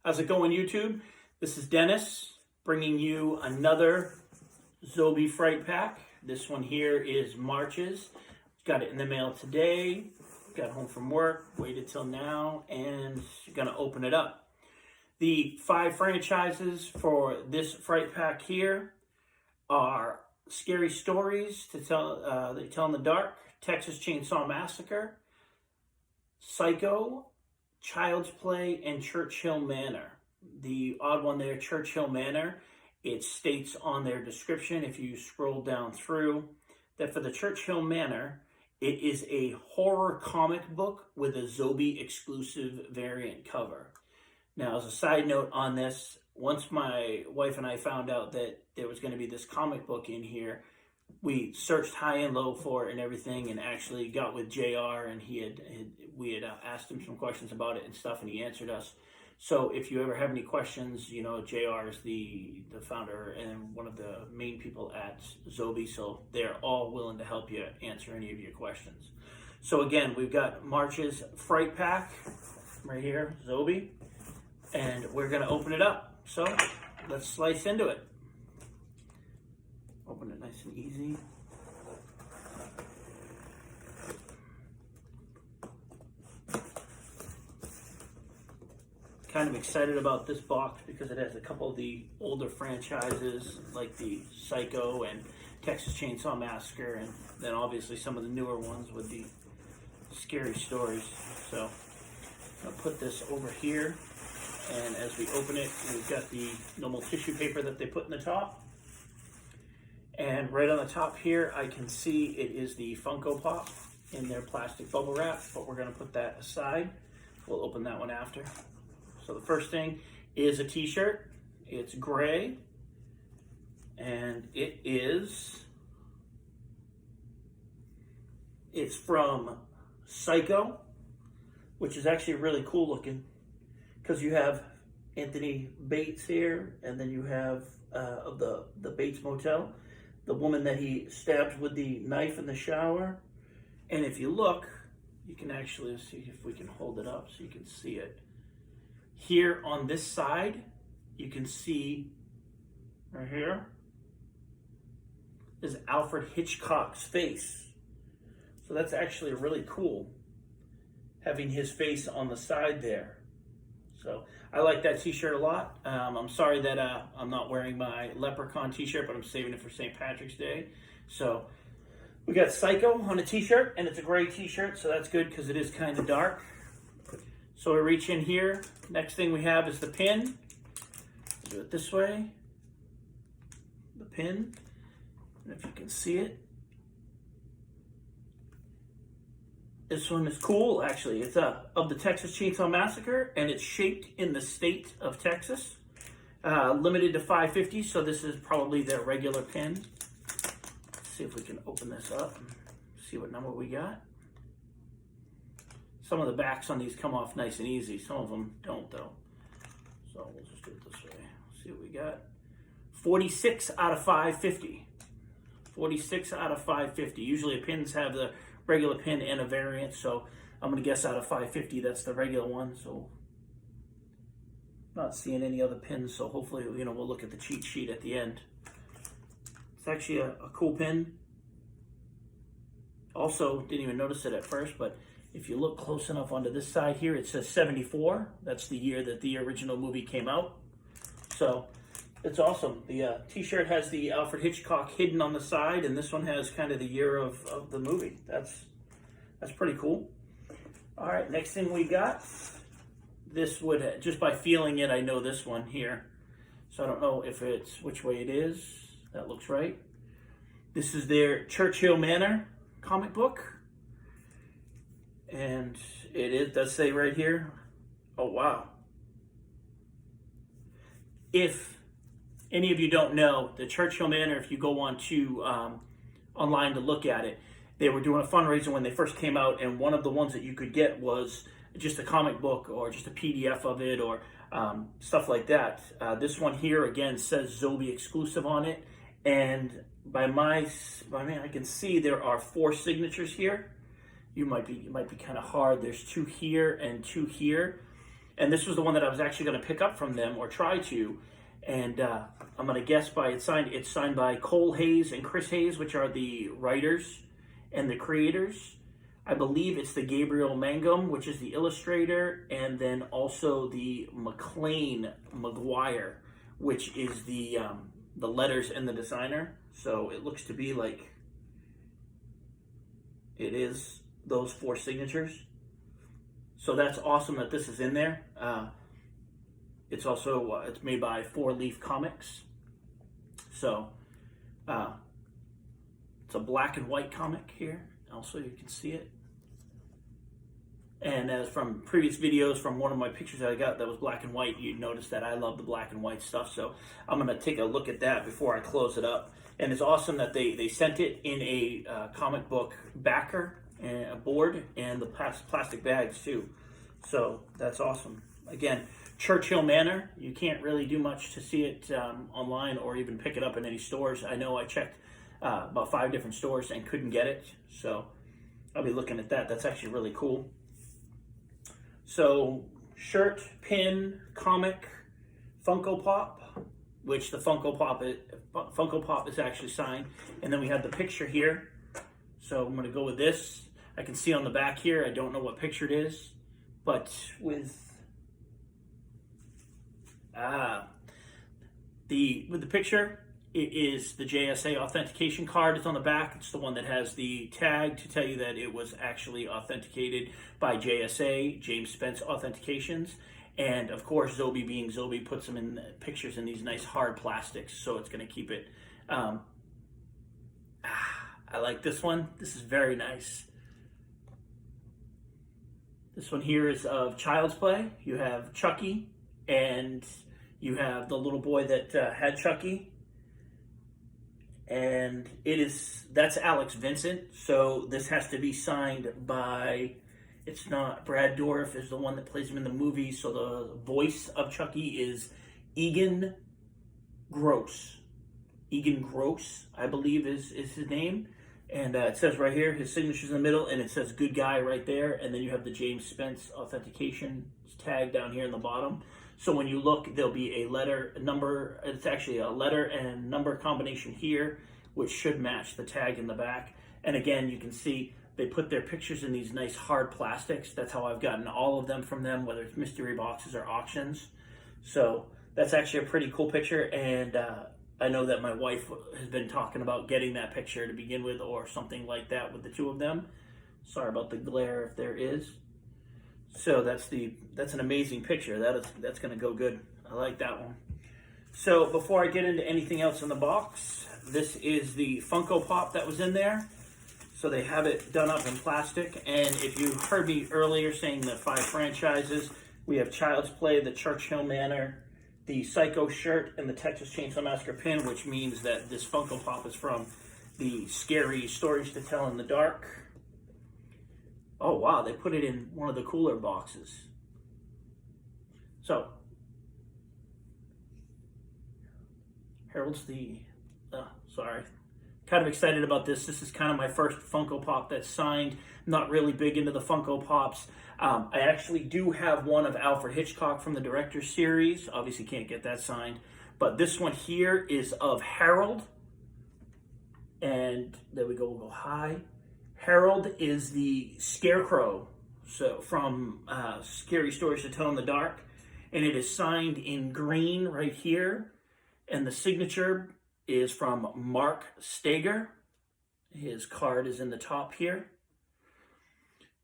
How's it going, YouTube? This is Dennis bringing you another Zobie Fright Pack. This one here is March's. Got it in the mail today. Got home from work, waited till now, and gonna open it up. The 5 franchises for this Fright Pack here are Scary Stories to Tell that You Tell in the Dark, Texas Chainsaw Massacre, Psycho, Child's Play, and Churchill Manor. The odd one there, Churchill Manor, it states on their description, if you scroll down through, that for the Churchill Manor, it is a horror comic book with a Zobie exclusive variant cover. Now, as a side note on this, once my wife and I found out that there was going to be this comic book in here, we searched high and low for it and everything, and actually got with JR, and we had asked him some questions about it and stuff, and he answered us. So if you ever have any questions, you know, JR is the founder and one of the main people at Zobie, so they're all willing to help you answer any of your questions. So again, we've got March's Fright Pack right here, Zobie, and we're going to open it up. So let's slice into it. Open it nice and easy. Kind of excited about this box because it has a couple of the older franchises like the Psycho and Texas Chainsaw Massacre, and then obviously some of the newer ones with the Scary Stories. So I'll put this over here, and as we open it, we've got the normal tissue paper that they put in the top. And right on the top here, I can see it is the Funko Pop in their plastic bubble wrap, but we're going to put that aside. We'll open that one after. So the first thing is a t-shirt. It's gray, and it's from Psycho, which is actually really cool looking because you have Anthony Bates here, and then you have the Bates Motel, the woman that he stabbed with the knife in the shower. And if you look, you can actually see if we can hold it up so you can see it. Here on this side, you can see right here is Alfred Hitchcock's face. So that's actually really cool, having his face on the side there. So I like that t-shirt a lot. I'm sorry that I'm not wearing my Leprechaun t-shirt, but I'm saving it for St. Patrick's Day. So we got Psycho on a t-shirt, and it's a gray t-shirt, so that's good because it is kind of dark. So we reach in here. Next thing we have is the pin. Do it this way. The pin. And if you can see it, this one is cool, actually. It's of the Texas Chainsaw Massacre, and it's shaped in the state of Texas. Limited to 550, so this is probably their regular pin. Let's see if we can open this up and see what number we got. Some of the backs on these come off nice and easy. Some of them don't, though. So we'll just do it this way. See what we got. 46 out of 550. 46 out of 550. Usually pins have the regular pin and a variant, so I'm going to guess out of 550 that's the regular one. So not seeing any other pins, so hopefully, you know, we'll look at the cheat sheet at the end. It's actually a cool pin. Also, didn't even notice it at first, but if you look close enough onto this side here, it says 74. That's the year that the original movie came out. So it's awesome. The t-shirt has the Alfred Hitchcock hidden on the side, and this one has kind of the year of the movie. That's pretty cool. All right, next thing we got. This would, just by feeling it, I know this one here. So I don't know if it's which way it is. That looks right. This is their Churchill Manor comic book. And it does say right here, oh wow. If any of you don't know, the Churchill Manor, if you go on to online to look at it, they were doing a fundraiser when they first came out, and one of the ones that you could get was just a comic book or just a PDF of it or stuff like that. This one here, again, says Zobie exclusive on it, and by I can see there are 4 signatures here. It might be kind of hard. There's 2 here and 2 here. And this was the one that I was actually going to pick up from them or try to. And I'm going to guess by it's signed by Cole Hayes and Chris Hayes, which are the writers and the creators. I believe it's the Gabriel Mangum, which is the illustrator, and then also the McLean McGuire, which is the letters and the designer. So it looks to be like it is those 4 signatures. So that's awesome that this is in there. It's also it's made by 4 Leaf Comics. So it's a black and white comic here. Also, you can see it. And as from previous videos, from one of my pictures that I got that was black and white, you notice that I love the black and white stuff. So I'm going to take a look at that before I close it up. And it's awesome that they sent it in a comic book backer and a board and the plastic bags too. So that's awesome. Again, Churchill Manor. You can't really do much to see it online or even pick it up in any stores. I know I checked about 5 different stores and couldn't get it. So I'll be looking at that. That's actually really cool. So shirt, pin, comic, Funko Pop, which the Funko Pop is actually signed. And then we have the picture here. So I'm going to go with this. I can see on the back here, I don't know what picture it is, but with the picture, it is the JSA authentication card. It's on the back. It's the one that has the tag to tell you that it was actually authenticated by JSA, James Spence Authentications. And of course, Zobie being Zobie puts them in pictures in these nice hard plastics, so it's going to keep it. I like this one. This is very nice. This one here is of Child's Play. You have Chucky, and you have the little boy that had Chucky. And that's Alex Vincent. So this has to be signed by, it's not Brad Dourif is the one that plays him in the movie. So the voice of Chucky is Egan Gross. Egan Gross, I believe is his name. And it says right here, his signature's in the middle, and it says good guy right there. And then you have the James Spence authentication tag down here in the bottom. So when you look, there'll be a letter, a number, it's actually a letter and number combination here, which should match the tag in the back. And again, you can see they put their pictures in these nice hard plastics. That's how I've gotten all of them from them, whether it's mystery boxes or auctions. So that's actually a pretty cool picture. And I know that my wife has been talking about getting that picture to begin with or something like that with the 2 of them. Sorry about the glare if there is. So that's an amazing picture. That's going to go good. I like that one. So before I get into anything else in the box, this is the Funko Pop that was in there. So they have it done up in plastic. And if you heard me earlier saying the 5 franchises, we have Child's Play, the Churchill Manor, the Psycho shirt, and the Texas Chainsaw Massacre pin, which means that this Funko Pop is from the Scary Stories to Tell in the Dark. Oh, wow, they put it in one of the cooler boxes. So, Harold's kind of excited about this. This is kind of my first Funko Pop that's signed. Not really big into the Funko Pops. I actually do have one of Alfred Hitchcock from the Director's Series. Obviously can't get that signed. But this one here is of Harold. And there we go, we'll go high. Harold is the Scarecrow, so from Scary Stories to Tell in the Dark, and it is signed in green right here, and the signature is from Mark Steger. His card is in the top here.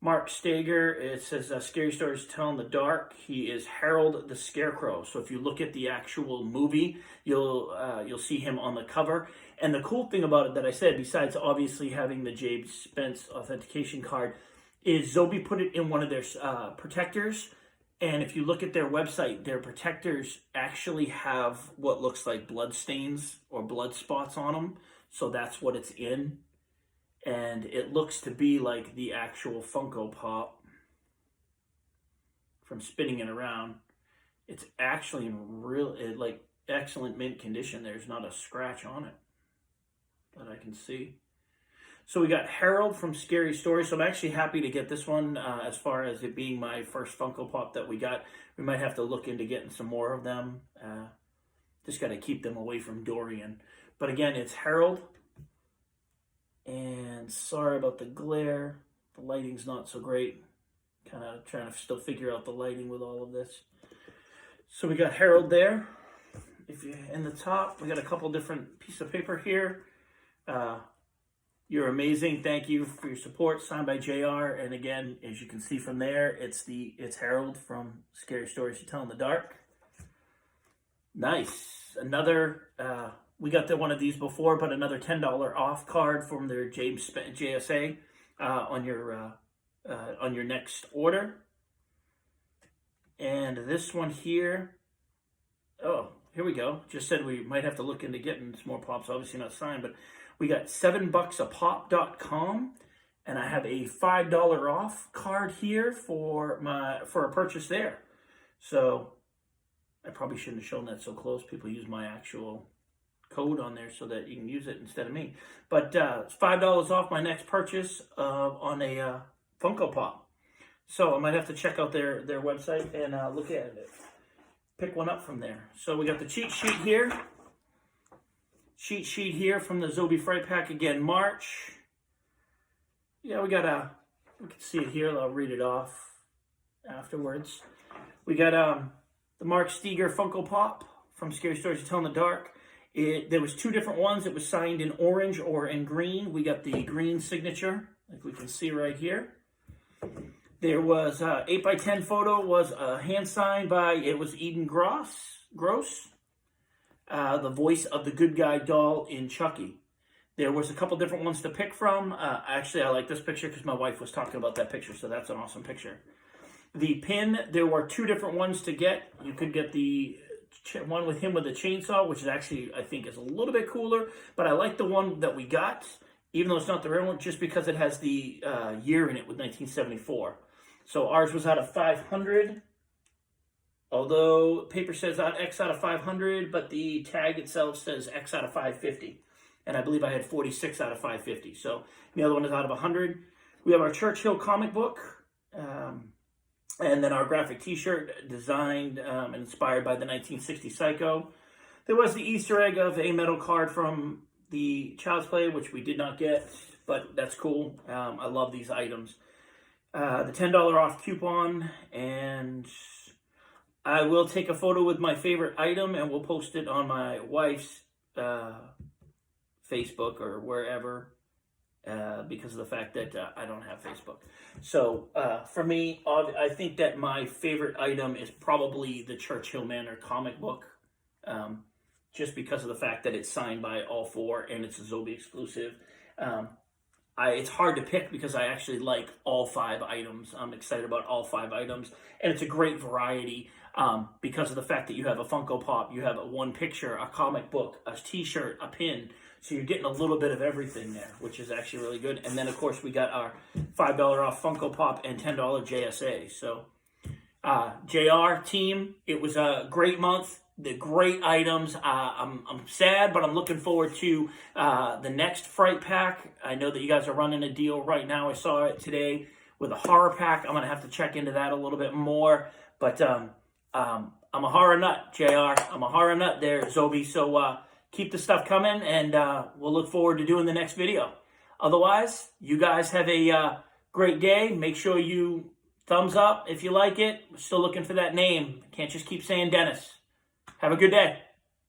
Mark Steger, it says Scary Stories to Tell in the Dark. He is Harold the Scarecrow. So if you look at the actual movie, you'll see him on the cover. And the cool thing about it that I said, besides obviously having the James Spence authentication card, is Zobie put it in one of their protectors. And if you look at their website, their protectors actually have what looks like blood stains or blood spots on them. So that's what it's in. And it looks to be like the actual Funko Pop from spinning it around. It's actually in excellent mint condition. There's not a scratch on it that I can see. So we got Harold from Scary Stories. So I'm actually happy to get this one as far as it being my first Funko Pop that we got. We might have to look into getting some more of them. Just got to keep them away from Dorian. But again, it's Harold. And sorry about the glare. The lighting's not so great. Kind of trying to still figure out the lighting with all of this. So we got Harold there. If you're in the top, we got a couple different pieces of paper here. You're amazing. Thank you for your support. Signed by JR. And again, as you can see from there, it's Harold from Scary Stories to Tell in the Dark. Nice. Another, we got one of these before, but another $10 off card from their JSA on your next order. And this one here, oh, here we go. Just said we might have to look into getting some more pops. Obviously not signed, but we got $7bucksapop.com, and I have a $5 off card here for a purchase there. So I probably shouldn't have shown that so close. People use my actual code on there so that you can use it instead of me. But it's $5 off my next purchase on a Funko Pop. So I might have to check out their website and look at it. Pick one up from there. So we got the cheat sheet here. Cheat sheet here from the Zobie Fright Pack. Again, March. Yeah, we can see it here. I'll read it off afterwards. We got the Mark Steger Funko Pop from Scary Stories to Tell in the Dark. There was two different ones. It was signed in orange or in green. We got the green signature, like we can see right here. There was 8x10 photo was hand signed by, it was Eden Gross, the voice of the good guy doll in Chucky. There was a couple different ones to pick from. Actually, I like this picture because my wife was talking about that picture, so that's an awesome picture. The pin, there were two different ones to get. You could get the one with him with a chainsaw, which is actually, I think, is a little bit cooler, but I like the one that we got, even though it's not the real one, just because it has the year in it with 1974. So ours was out of 500, although paper says X out of 500, but the tag itself says X out of 550. And I believe I had 46 out of 550. So the other one is out of 100. We have our Churchill comic book, and then our graphic t-shirt designed and inspired by the 1960 Psycho. There was the Easter egg of a metal card from the Child's Play, which we did not get, but that's cool. I love these items. The $10 off coupon, and I will take a photo with my favorite item and we'll post it on my wife's Facebook or wherever because of the fact that I don't have Facebook. So for me, I think that my favorite item is probably the Churchill Manor comic book, just because of the fact that it's signed by all four and it's a Zobie exclusive. It's hard to pick because I actually like all 5 items. I'm excited about all 5 items. And it's a great variety because of the fact that you have a Funko Pop, you have a one picture, a comic book, a t-shirt, a pin. So you're getting a little bit of everything there, which is actually really good. And then, of course, we got our $5 off Funko Pop and $10 JSA. So JR team, it was a great month. The great items. I'm sad, but I'm looking forward to the next Fright Pack. I know that you guys are running a deal right now. I saw it today with a horror pack. I'm going to have to check into that a little bit more. But I'm a horror nut, JR. I'm a horror nut there, Zobie. So keep the stuff coming, and we'll look forward to doing the next video. Otherwise, you guys have a great day. Make sure you thumbs up if you like it. We're still looking for that name. Can't just keep saying Dennis. Have a good day.